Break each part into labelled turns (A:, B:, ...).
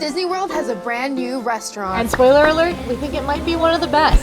A: Disney World has a brand new restaurant.
B: And spoiler alert, we think it might be one of the best.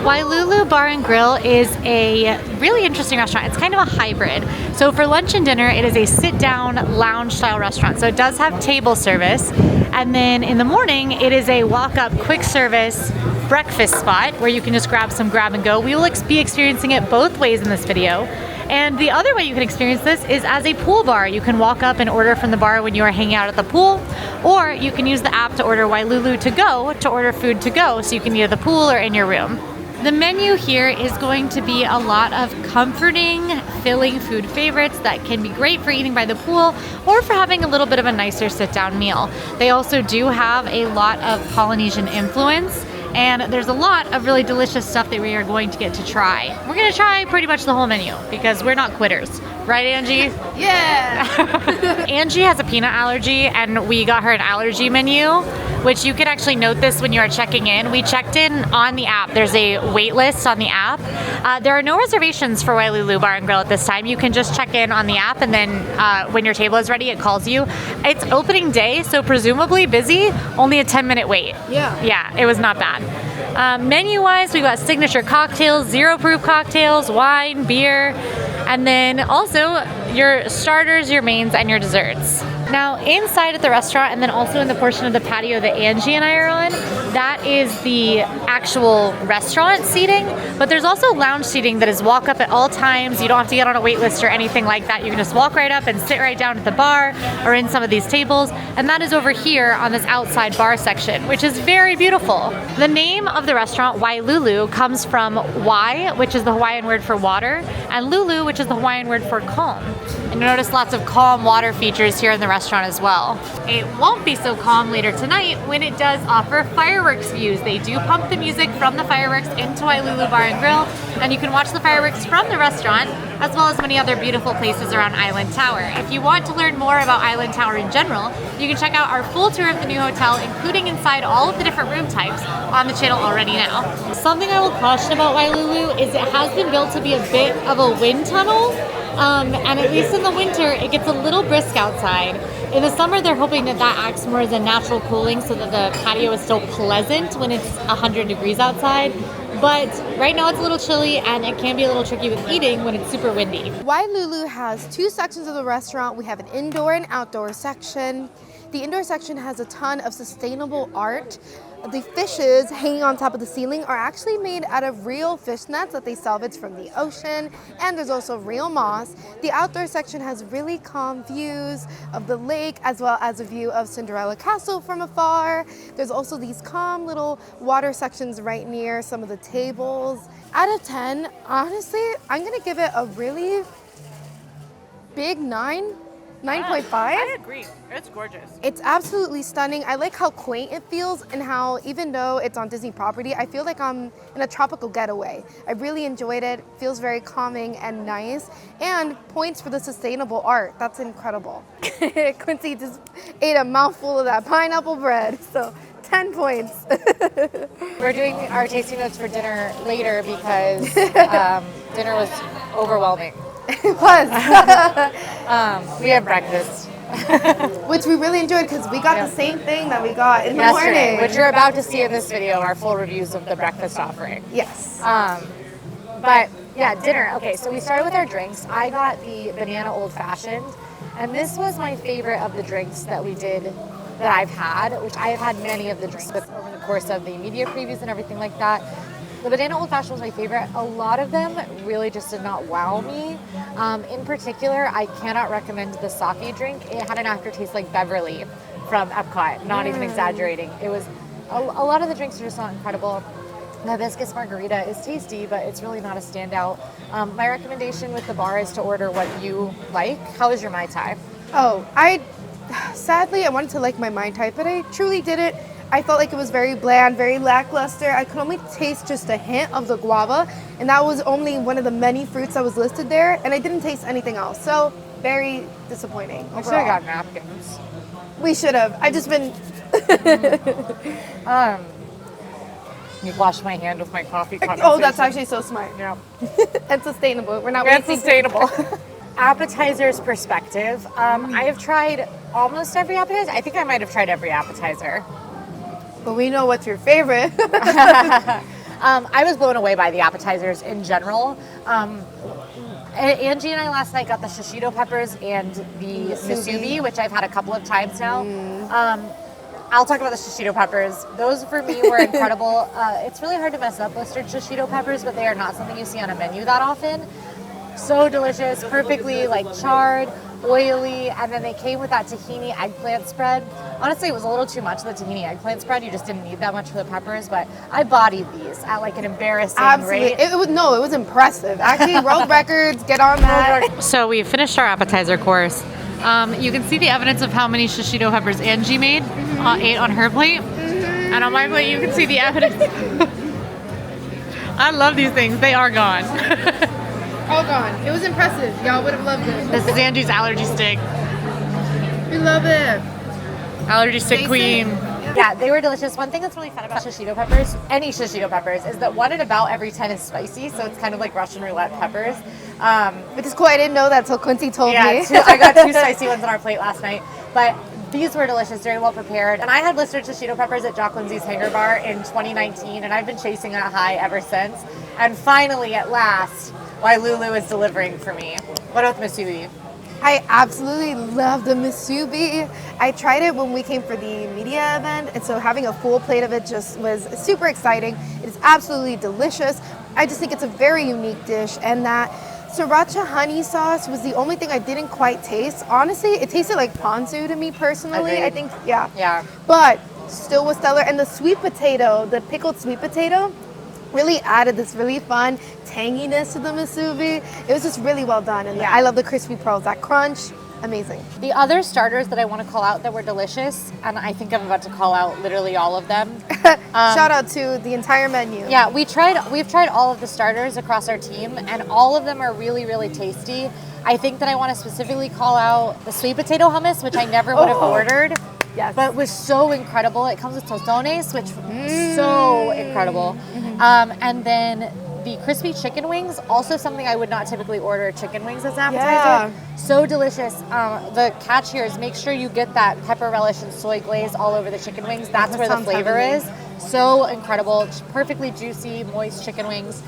B: Wailulu Bar and Grill is a really interesting restaurant. It's kind of a hybrid. So for lunch and dinner, it is a sit-down lounge style restaurant. So it does have table service. And then in the morning, it is a walk-up quick service breakfast spot where you can just grab some grab and go. We will be experiencing it both ways in this video. And the other way you can experience this is as a pool bar. You can walk up and order from the bar when you are hanging out at the pool, or you can use the app to order Wailulu to go to order food to go, so you can eat at the pool or in your room. The menu here is going to be a lot of comforting, filling food favorites that can be great for eating by the pool or for having a little bit of a nicer sit-down meal. They also do have a lot of Polynesian influence, and there's a lot of really delicious stuff that we are going to get to try. We're going to try pretty much the whole menu because we're not quitters. Right, Angie?
A: Yeah!
B: Angie has a peanut allergy, and we got her an allergy menu, which you can actually note this when you are checking in. We checked in on the app. There's a wait list on the app. There are no reservations for Wailulu Bar and Grill at this time. You can just check in on the app, and then when your table is ready, it calls you. It's opening day, so presumably busy, only a 10-minute wait.
A: Yeah.
B: Yeah, it was not bad. Menu-wise, we got signature cocktails, zero-proof cocktails, wine, beer, and then also your starters, your mains, and your desserts. Now, inside at the restaurant, and then also in the portion of the patio that Angie and I are on, that is the actual restaurant seating, but there's also lounge seating that is walk up at all times. You don't have to get on a wait list or anything like that. You can just walk right up and sit right down at the bar or in some of these tables, and that is over here on this outside bar section, which is very beautiful. The name of the restaurant, Wailulu, comes from Wai, which is the Hawaiian word for water, and Lulu, which is the Hawaiian word for calm. And you notice lots of calm water features here in the restaurant as well. It won't be so calm later tonight when it does offer fireworks views. They do pump the music from the fireworks into Wailulu Bar and Grill, and you can watch the fireworks from the restaurant, as well as many other beautiful places around Island Tower. If you want to learn more about Island Tower in general, you can check out our full tour of the new hotel, including inside all of the different room types, on the channel already now. Something I will caution about Wailulu is it has been built to be a bit of a wind tunnel. And at least in the winter, it gets a little brisk outside. In the summer, they're hoping that that acts more as a natural cooling so that the patio is still pleasant when it's 100 degrees outside. But right now it's a little chilly, and it can be a little tricky with eating when it's super windy.
A: Wailulu has two sections of the restaurant. We have an indoor and outdoor section. The indoor section has a ton of sustainable art. The fishes hanging on top of the ceiling are actually made out of real fish nets that they salvage from the ocean, and there's also real moss. The outdoor section has really calm views of the lake, as well as a view of Cinderella Castle from afar. There's also these calm little water sections right near some of the tables. Out of 10, honestly, I'm gonna give it a really big 9.5.
B: I agree. It's gorgeous.
A: It's absolutely stunning. I like how quaint it feels, and how even though it's on Disney property, I feel like I'm in a tropical getaway. I really enjoyed it. Feels very calming and nice. And points for the sustainable art. That's incredible. Quincy just ate a mouthful of that pineapple bread. So 10 points.
B: We're doing our tasting notes for dinner later because dinner was overwhelming.
A: It was.
B: We had breakfast.
A: Which we really enjoyed because we got the same thing that we got in the
B: yesterday,
A: morning.
B: which you're about to see in this video, our full reviews of the breakfast offering.
A: Yes.
B: But yeah, dinner. Okay, so we started with our drinks. I got the banana old fashioned, and this was my favorite of the drinks that we did that I've had, which I have had many of the drinks over the course of the media previews and everything like that. The banana old fashioned was my favorite. A lot of them really just did not wow me. In particular, I cannot recommend the sake drink. It had an aftertaste like Beverly from Epcot, not even exaggerating. It was, a lot of the drinks are just not incredible. The hibiscus margarita is tasty, but it's really not a standout. My recommendation with the bar is to order what you like. How was your Mai Tai?
A: Oh, sadly, I wanted to like my Mai Tai, but I truly didn't. I felt like it was very bland, very lackluster. I could only taste just a hint of the guava, and that was only one of the many fruits that was listed there, and I didn't taste anything else. So, very disappointing.
B: I should have got napkins.
A: We should have. I've just been.
B: You wash my hand with my coffee.
A: Oh, that's actually so smart.
B: Yeah.
A: And sustainable. We're not
B: It's
A: wasting.
B: sustainable. Appetizers perspective. I have tried almost every appetizer. I think I might have tried every appetizer.
A: But we know what's your favorite.
B: I was blown away by the appetizers in general. Angie and I last night got the shishito peppers and the musubi, which I've had a couple of times now. I'll talk about the shishito peppers. Those for me were incredible. It's really hard to mess up blistered shishito peppers, but they are not something you see on a menu that often. So delicious, perfectly like charred, oily, and then they came with that tahini eggplant spread. Honestly, it was a little too much of the tahini eggplant spread. You just didn't need that much for the peppers, but I bodied these at like an embarrassing rate.
A: It was impressive. Actually, world records, get on that.
B: So we finished our appetizer course. You can see the evidence of how many shishito peppers Angie made, ate on her plate. And on my plate, you can see the evidence. I love these things. They are gone.
A: All gone. It was impressive. Y'all would have loved it.
B: This is Angie's allergy stick.
A: We love it.
B: Allergy stick
A: Taste
B: queen.
A: it.
B: Yeah, they were delicious. One thing that's really fun about shishito peppers, any shishito peppers, is that 1 in about every 10 is spicy, so it's kind of like Russian roulette peppers.
A: Which is cool. I didn't know that till Quincy told me.
B: I got 2 spicy ones on our plate last night, but these were delicious, very well prepared. And I had blistered shishito peppers at Jock Lindsay's Hangar Bar in 2019, and I've been chasing that high ever since. And finally, at last, Wailulu is delivering for me. What about the musubi?
A: I absolutely love the musubi. I tried it when we came for the media event, and so having a full plate of it just was super exciting. It is absolutely delicious. I just think it's a very unique dish, and that sriracha honey sauce was the only thing I didn't quite taste. Honestly, it tasted like ponzu to me personally.
B: Agreed.
A: I think, yeah.
B: Yeah.
A: But still was stellar. And the sweet potato, the pickled sweet potato, really added this really fun tanginess to the musubi. It was just really well done. And I love the crispy pearls, that crunch. Amazing.
B: The other starters that I want to call out that were delicious, and I think I'm about to call out literally all of them.
A: Shout out to the entire menu.
B: Yeah, we've tried all of the starters across our team, and all of them are really, really tasty. I think that I want to specifically call out the sweet potato hummus, which I never would have ordered.
A: Yes.
B: But was so incredible. It comes with tostones, which was so incredible. And then the crispy chicken wings, also something I would not typically order chicken wings as an appetizer.
A: Yeah.
B: So delicious. The catch here is make sure you get that pepper relish and soy glaze all over the chicken wings. That's where the flavor is. So incredible. Perfectly juicy, moist chicken wings.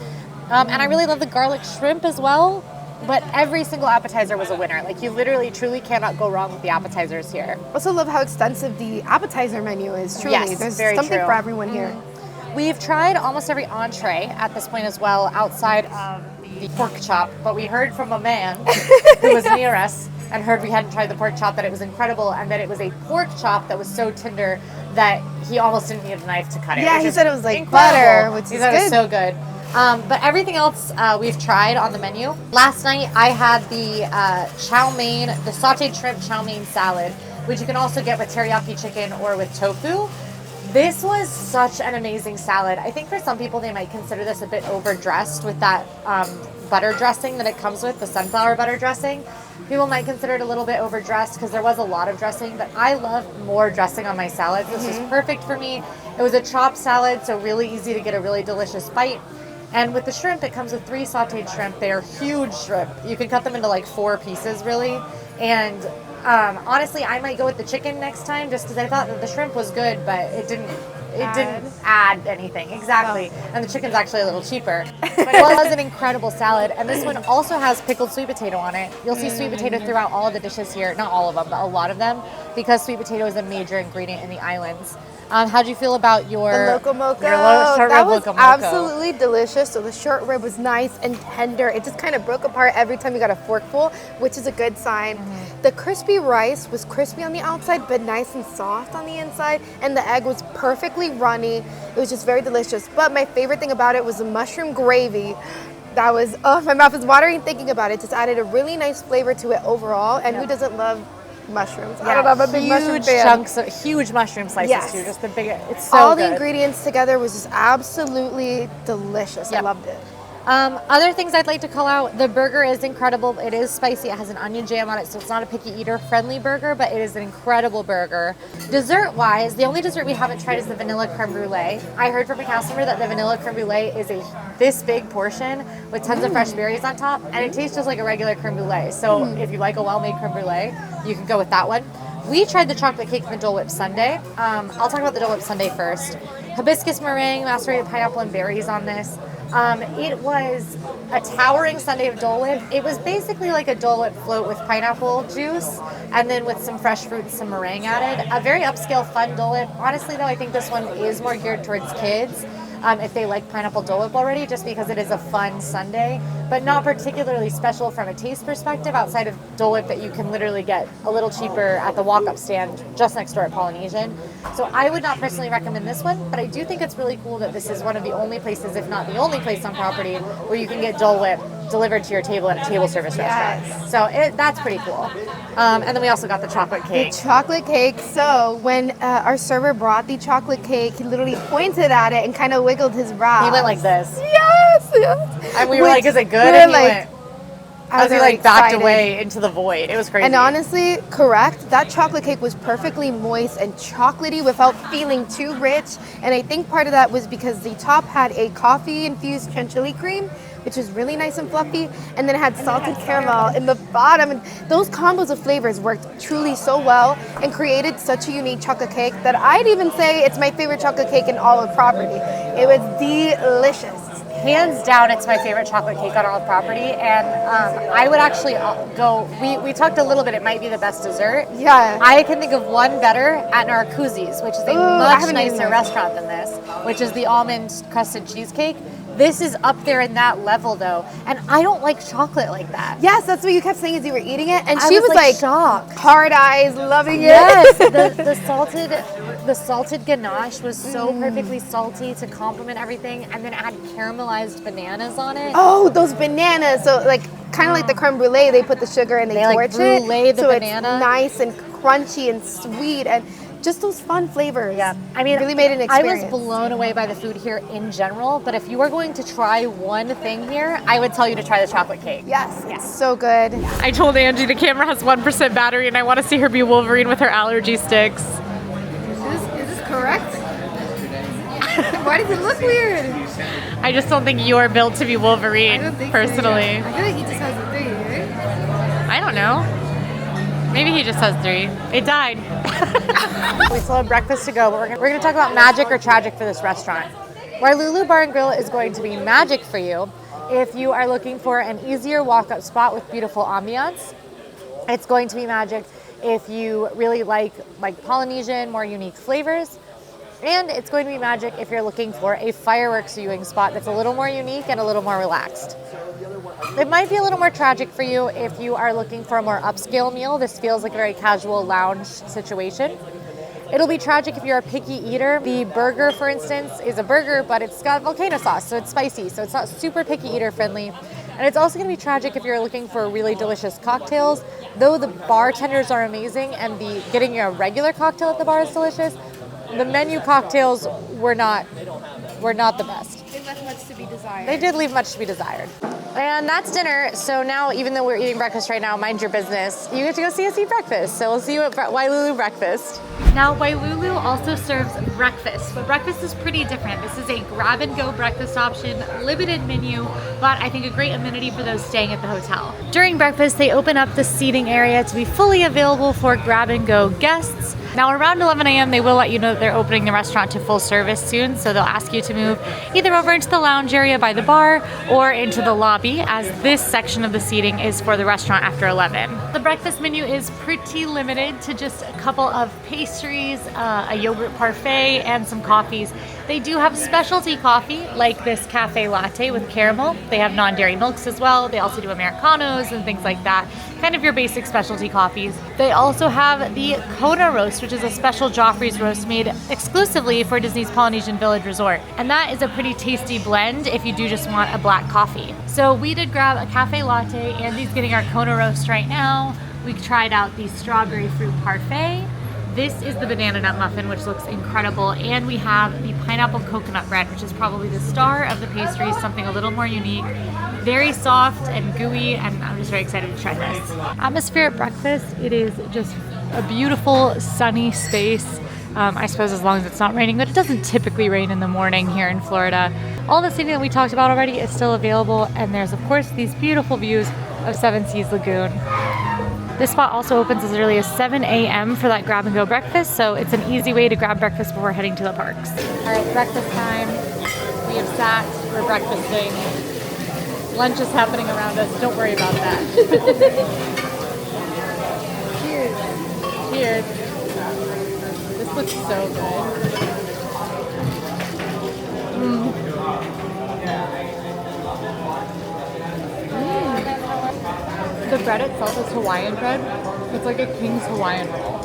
B: And I really love the garlic shrimp as well. But every single appetizer was a winner. Like, you literally, truly cannot go wrong with the appetizers here.
A: Also love how extensive the appetizer menu is. Truly,
B: Yes,
A: there's
B: very
A: something
B: true.
A: for everyone here.
B: We've tried almost every entree at this point as well, outside of the pork chop. But we heard from a man who was near us and heard we hadn't tried the pork chop, that it was incredible, and that it was a pork chop that was so tender that he almost didn't need a knife to cut it.
A: Yeah,
B: which
A: he
B: is
A: said it was like
B: incredible.
A: butter, which
B: He
A: is
B: said it was
A: good.
B: so good. But everything else we've tried on the menu. Last night I had the chow mein, the sauteed shrimp chow mein salad, which you can also get with teriyaki chicken or with tofu. This was such an amazing salad. I think for some people they might consider this a bit overdressed with that butter dressing that it comes with, the sunflower butter dressing. People might consider it a little bit overdressed because there was a lot of dressing, but I love more dressing on my salads. This was perfect for me. It was a chopped salad, so really easy to get a really delicious bite. And with the shrimp, it comes with 3 sauteed shrimp. They are huge shrimp. You can cut them into like 4 pieces, really. And honestly, I might go with the chicken next time just because I thought that the shrimp was good, but it didn't add anything. Exactly. And the chicken's actually a little cheaper. But it was an incredible salad. And this one also has pickled sweet potato on it. You'll see sweet potato throughout all of the dishes here. Not all of them, but a lot of them, because sweet potato is a major ingredient in the islands. How'd you feel about your
A: Loco Moco?
B: short
A: That
B: rib
A: was
B: Loco Moco?
A: absolutely delicious. So the short rib was nice and tender. It just kind of broke apart every time you got a forkful, which is a good sign. The crispy rice was crispy on the outside, but nice and soft on the inside. And the egg was perfectly runny. It was just very delicious. But my favorite thing about it was the mushroom gravy. That was, oh, my mouth is watering thinking about it. Just added a really nice flavor to it overall. And who doesn't love mushrooms? I don't know, I'm a big mushroom fan.
B: Chunks of huge mushroom slices too. Just the big. It's so
A: All
B: good.
A: the ingredients together was just absolutely delicious. I
B: Yep.
A: loved it.
B: Other things I'd like to call out, the burger is incredible. It is spicy. It has an onion jam on it, so it's not a picky eater friendly burger, but it is an incredible burger. Dessert wise, the only dessert we haven't tried is the vanilla creme brulee. I heard from a customer that the vanilla creme brulee is this big portion with tons of fresh berries on top, and it tastes just like a regular creme brulee. So if you like a well-made creme brulee, you can go with that one. We tried the chocolate cake and the Dole Whip sundae. I'll talk about the Dole Whip sundae first. Hibiscus meringue, macerated pineapple, and berries on this. It was a towering sundae of Dole Whip. It was basically like a Dole Whip float with pineapple juice and then with some fresh fruit and some meringue added. A very upscale, fun Dole Whip. Honestly, though, I think this one is more geared towards kids. If they like pineapple Dole Whip already, just because it is a fun sundae, but not particularly special from a taste perspective outside of Dole Whip that you can literally get a little cheaper at the walk-up stand just next door at Polynesian. So I would not personally recommend this one, but I do think it's really cool that this is one of the only places, if not the only place on property, where you can get Dole Whip delivered to your table at a table service restaurant. So that's pretty cool. And then we also got the chocolate cake.
A: The chocolate cake. So when our server brought the chocolate cake, he literally pointed at it and kind of wiggled his brow.
B: He went like this.
A: Yes.
B: And we were like, is it good? And he went, as he like backed away into the void. It was crazy.
A: And honestly, correct, that chocolate cake was perfectly moist and chocolatey without feeling too rich. And I think part of that was because the top had a coffee-infused chantilly cream, which is really nice and fluffy, and then it had salted caramel in the bottom. And those combos of flavors worked truly so well and created such a unique chocolate cake that I'd even say it's my favorite chocolate cake in all of property. It was delicious.
B: Hands down, it's my favorite chocolate cake on all of property, and I would actually go, we talked a little bit, it might be the best dessert.
A: Yeah.
B: I can think of one better at Narcoossee's, which is a much nicer restaurant than this, which is the almond crusted cheesecake. This is up there in that level, though, and I don't like chocolate like that.
A: Yes, that's what you kept saying as you were eating it, and
B: I
A: she was like
B: shocked.
A: Hard eyes, loving it.
B: Yes, the salted ganache was so perfectly salty to complement everything, and then it had caramelized bananas on it.
A: Oh, those bananas! So like kind of like the creme brulee, they put the sugar and they torch
B: like brulee
A: it,
B: the
A: so
B: banana.
A: It's nice and crunchy and sweet and just those fun flavors.
B: Yeah, I mean,
A: really made an experience.
B: I was blown away by the food here in general, but if you were going to try one thing here, I would tell you to try the chocolate cake.
A: Yes, it's so good.
B: I told Angie the camera has 1% battery and I want to see her be Wolverine with her allergy sticks.
A: Is this correct? Why does it look weird?
B: I just don't think you are built to be Wolverine,
A: I don't think
B: personally.
A: So, yeah. I feel like he just has a 3, right?
B: I don't know. Maybe he just has 3. It died. We still have breakfast to go, but we're going to talk about magic or tragic for this restaurant. Wailulu Bar and Grill is going to be magic for you if you are looking for an easier walk-up spot with beautiful ambiance. It's going to be magic if you really like Polynesian, more unique flavors. And it's going to be magic if you're looking for a fireworks viewing spot that's a little more unique and a little more relaxed. It might be a little more tragic for you if you are looking for a more upscale meal. This feels like a very casual lounge situation. It'll be tragic if you're a picky eater. The burger, for instance, is a burger, but it's got volcano sauce, so it's spicy, so it's not super picky eater friendly. And it's also going to be tragic if you're looking for really delicious cocktails. Though the bartenders are amazing and getting a regular cocktail at the bar is delicious, the menu cocktails were not the best.
A: They left much to be desired.
B: They did leave much to be desired. And that's dinner. So now, even though we're eating breakfast right now, mind your business, you get to go see us eat breakfast. So we'll see you at Wailulu breakfast. Now, Wailulu also serves breakfast, but breakfast is pretty different. This is a grab-and-go breakfast option, limited menu, but I think a great amenity for those staying at the hotel. During breakfast, they open up the seating area to be fully available for grab-and-go guests. Now, around 11 a.m., they will let you know that they're opening the restaurant to full service soon, so they'll ask you to move either over into the lounge area by the bar or into the lobby, as this section of the seating is for the restaurant after 11. The breakfast menu is pretty limited to just a couple of pastries, a yogurt parfait, and some coffees. They do have specialty coffee, like this cafe latte with caramel. They have non-dairy milks as well. They also do Americanos and things like that. Kind of your basic specialty coffees. They also have the Kona roast, which is a special Joffrey's roast made exclusively for Disney's Polynesian Village Resort. And that is a pretty tasty blend if you do just want a black coffee. So we did grab a cafe latte. Andy's getting our Kona roast right now. We tried out the strawberry fruit parfait. This is the banana nut muffin, which looks incredible, and we have the pineapple coconut bread, which is probably the star of the pastry, something a little more unique. Very soft and gooey, and I'm just very excited to try this. Atmosphere at breakfast, it is just a beautiful sunny space. I suppose as long as it's not raining, but it doesn't typically rain in the morning here in Florida. All the seating that we talked about already is still available, and there's of course these beautiful views of Seven Seas Lagoon. This spot also opens as early as 7 a.m. for that grab and go breakfast, so it's an easy way to grab breakfast before heading to the parks. All right, breakfast time. We have sat, we're breakfasting. Lunch is happening around us, don't worry about that. Cheers. Cheers. This looks so good. The bread itself is Hawaiian bread. It's like a King's Hawaiian roll.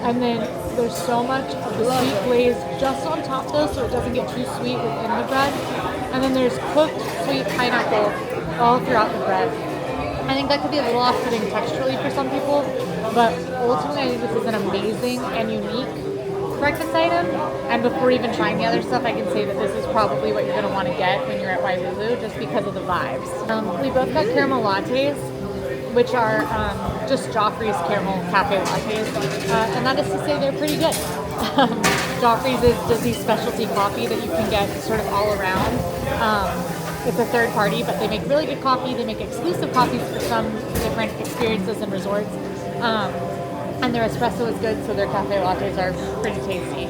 B: And then there's so much of the sweet glaze just on top though, so it doesn't get too sweet within the bread. And then there's cooked sweet pineapple all throughout the bread. I think that could be a little off-putting texturally for some people, but ultimately I think this is an amazing and unique breakfast item. And before even trying the other stuff, I can say that this is probably what you're going to want to get when you're at Wailulu, just because of the vibes. We both got caramel lattes, which are just Joffrey's caramel cafe lattes, and that is to say they're pretty good. Joffrey's is Disney's specialty coffee that you can get sort of all around. It's a third party, but they make really good coffee. They make exclusive coffees for some different experiences and resorts. And their espresso is good, so their cafe lattes are pretty tasty.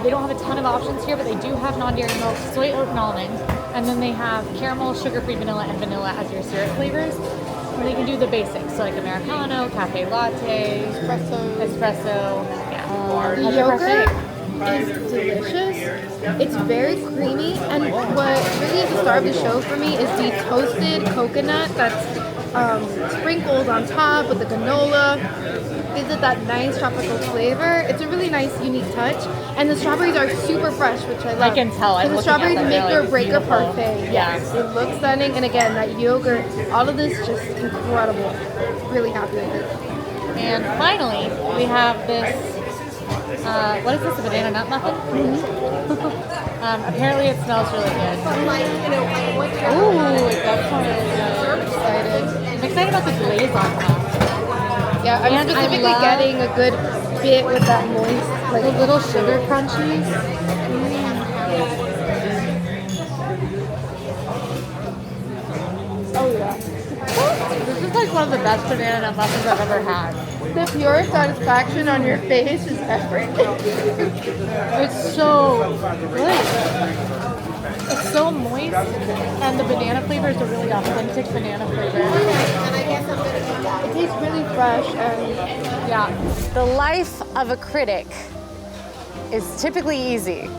B: They don't have a ton of options here, but they do have non-dairy milk, soy, oat, and almond. And then they have caramel, sugar-free vanilla, and vanilla as your syrup flavors. Or they can do the basics, so like Americano, cafe latte, espresso. Yeah.
A: The yogurt is delicious. It's very creamy, and what really is the star of the show for me is the toasted coconut that's sprinkled on top with the granola. Gives it that nice tropical flavor. It's a really nice, unique touch. And the strawberries are super fresh, which I love.
B: I can tell.
A: And the strawberries make or break a parfait.
B: Yeah.
A: It looks stunning. And again, that yogurt, all of this just incredible. Really happy with it.
B: And finally, we have this, what is this, a banana nut muffin? Apparently it smells really good. Ooh, that's really good. I'm excited about the glaze on top.
A: Yeah, I'm specifically getting a good bit with that moist, like
B: the little sugar crunchies.
A: Oh yeah.
B: This is like one of the best banana nut muffins I've ever had.
A: The pure satisfaction on your face is effortless.
B: It's so good. It's so moist, and the banana flavor is a really authentic banana flavor.
A: It tastes really fresh, and
B: yeah. The life of a critic is typically easy,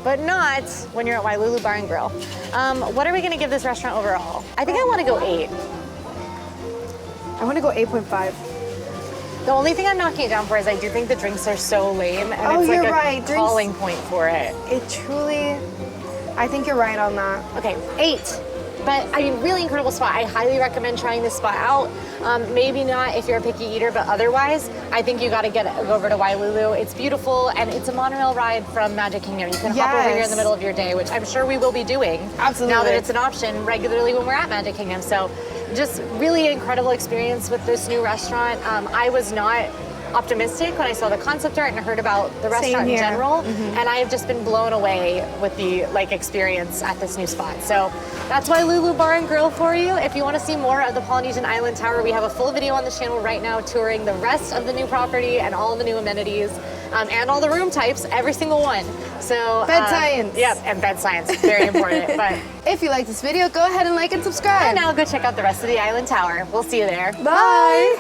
B: but not when you're at Wailulu Bar and Grill. What are we going to give this restaurant overall? I think I want to go 8.
A: I want to go 8.5.
B: The only thing I'm knocking it down for is I do think the drinks are so lame, and it's
A: you're
B: like a
A: right.
B: calling point for it.
A: It truly, I think you're right on that.
B: Okay, 8. But I mean, really incredible spot. I highly recommend trying this spot out. Maybe not if you're a picky eater, but otherwise, I think you got to go over to Wailulu. It's beautiful, and it's a monorail ride from Magic Kingdom. You can hop over here in the middle of your day, which I'm sure we will be doing.
A: Absolutely.
B: Now that it's an option regularly when we're at Magic Kingdom. So, just really incredible experience with this new restaurant. I was not optimistic when I saw the concept art and heard about the restaurant in general, and I have just been blown away with the experience at this new spot. So that's Wailulu Bar and Grill for you. If you want to see more of the Polynesian Island Tower, we have a full video on the channel right now touring the rest of the new property and all of the new amenities and all the room types, every single one. So
A: bed science.
B: Yep, and bed science, very important. But
A: if you like this video, go ahead and like and subscribe.
B: And now go check out the rest of the Island Tower. We'll see you there.
A: Bye.